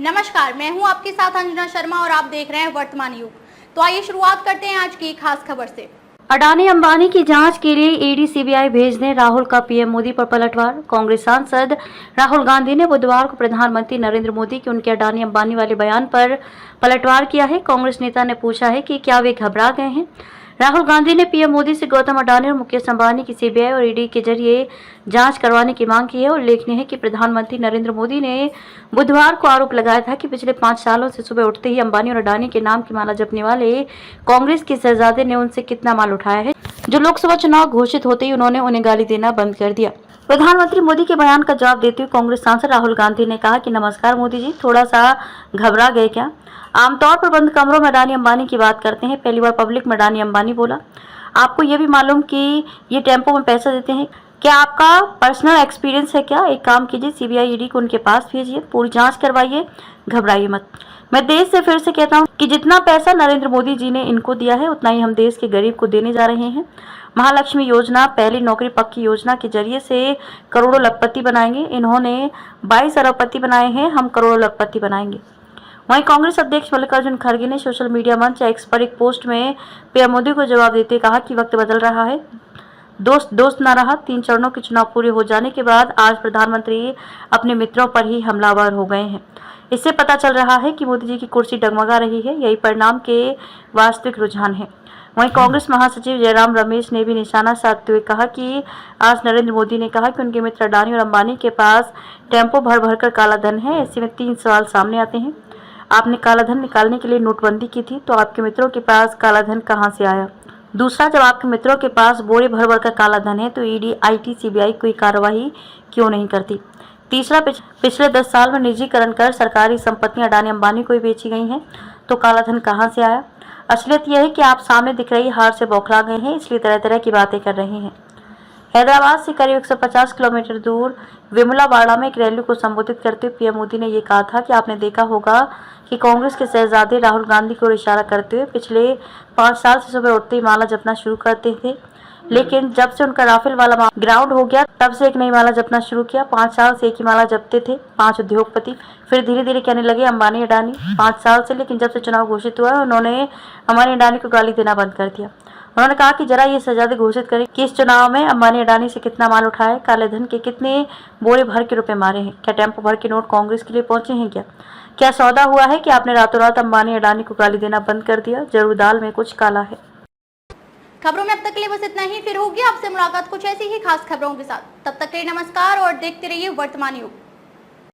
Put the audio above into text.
नमस्कार, मैं हूं आपके साथ अंजना शर्मा और आप देख रहे हैं वर्तमान युग। तो आइए शुरुआत करते हैं आज की खास खबर से। अडानी अंबानी की जांच के लिए ईडी सीबीआई भेजने राहुल का पीएम मोदी पर पलटवार। कांग्रेस सांसद राहुल गांधी ने बुधवार को प्रधानमंत्री नरेंद्र मोदी के उनके अडानी अंबानी वाले बयान पर पलटवार किया है। कांग्रेस नेता ने पूछा है कि क्या वे घबरा गए हैं। राहुल गांधी ने पीएम मोदी से गौतम अडानी और मुकेश अंबानी की सीबीआई और ईडी के जरिए जांच करवाने की मांग की है। उल्लेखनीय है कि प्रधानमंत्री नरेंद्र मोदी ने बुधवार को आरोप लगाया था कि पिछले 5 सालों से सुबह उठते ही अंबानी और अडानी के नाम की माला जपने वाले कांग्रेस के शहजादे ने उनसे कितना माल उठाया है, जो लोकसभा चुनाव घोषित होते ही उन्होंने उन्हें गाली देना बंद कर दिया। प्रधानमंत्री मोदी के बयान का जवाब देते हुए कांग्रेस सांसद राहुल गांधी ने कहा कि नमस्कार मोदी जी, थोड़ा सा घबरा गए क्या? आमतौर पर बंद कमरों में अडानी अंबानी की बात करते हैं, पहली बार पब्लिक में अडानी अंबानी बोला। आपको ये भी मालूम कि ये टेम्पो में पैसा देते हैं? क्या आपका पर्सनल एक्सपीरियंस है क्या? एक काम कीजिए, सीबीआई ईडी को उनके पास भेजिए, पूरी जांच करवाइए, घबराइए मत। मैं देश से फिर से कहता हूँ कि जितना पैसा नरेंद्र मोदी जी ने इनको दिया है उतना ही हम देश के गरीब को देने जा रहे हैं। महालक्ष्मी योजना, पहली नौकरी पक्की योजना के जरिए से करोड़ों लखपति बनाएंगे। इन्होंने 22 अरबपति बनाए हैं, हम करोड़ों लखपति बनाएंगे। वहीं कांग्रेस अध्यक्ष मल्लिकार्जुन खड़गे ने सोशल मीडिया मंच एक्स पर एक पोस्ट में पीएम मोदी को जवाब देते कहा कि वक्त बदल रहा है, दोस्त न रहा। 3 चरणों के चुनाव पूरे हो जाने के बाद आज प्रधानमंत्री अपने मित्रों पर ही हमलावर हो गए हैं। इससे पता चल रहा है कि मोदी जी की कुर्सी डगमगा रही है, यही परिणाम के वास्तविक रुझान है। वहीं कांग्रेस महासचिव जयराम रमेश ने भी निशाना साधते हुए कहा कि आज नरेंद्र मोदी ने कहा कि उनके मित्र अडानी और अंबानी के पास टेम्पो भर भर कर काला धन है। ऐसे में 3 सवाल सामने आते हैं। आपने काला धन निकालने के लिए नोटबंदी की थी, तो आपके मित्रों के पास काला धन कहां से आया? दूसरा, जब आपके मित्रों के पास बोरे भर भर का काला धन है तो ईडी, आईटी, सीबीआई कोई कार्रवाई क्यों नहीं करती? तीसरा, पिछले 10 साल में निजीकरण कर सरकारी संपत्तियां अडानी अंबानी को ही बेची गई हैं, तो काला धन कहां से आया? असलियत यह है कि आप सामने दिख रही हार से बौखला गए हैं, इसलिए तरह तरह की बातें कर रहे हैं। हैदराबाद से करीब 150 किलोमीटर दूर वेमुलावाड़ा में एक रैली को संबोधित करते हुए पीएम मोदी ने ये कहा था कि आपने देखा होगा कि कांग्रेस के शहजादे राहुल गांधी को इशारा करते हुए पिछले 5 साल से सुबह उठते ही माला जपना शुरू करते थे, लेकिन जब से उनका राफेल वाला ग्राउंड हो गया तब से एक नई माला जपना शुरू किया। 5 साल से एक ही माला जपते थे 5 उद्योगपति, फिर धीरे धीरे कहने लगे अंबानी अडानी। 5 साल से, लेकिन जब से चुनाव घोषित हुआ उन्होंने अंबानी अडानी को गाली देना बंद कर दिया। उन्होंने कहा कि जरा ये शहजादे घोषित करें कि इस चुनाव में अंबानी अडानी से कितना माल उठाया है, काले धन के कितने बोरे भर के रुपए मारे हैं, क्या टेम्पो भर के नोट कांग्रेस के लिए पहुंचे हैं? क्या सौदा हुआ है कि आपने रातों रात अंबानी अडानी को गाली देना बंद कर दिया? जरूर दाल में कुछ काला है। खबरों में अब तक के लिए बस इतना ही, फिर होगी आपसे मुलाकात कुछ ऐसी ही खास खबरों के साथ। तब तक के लिए नमस्कार और देखते रहिए वर्तमान युग।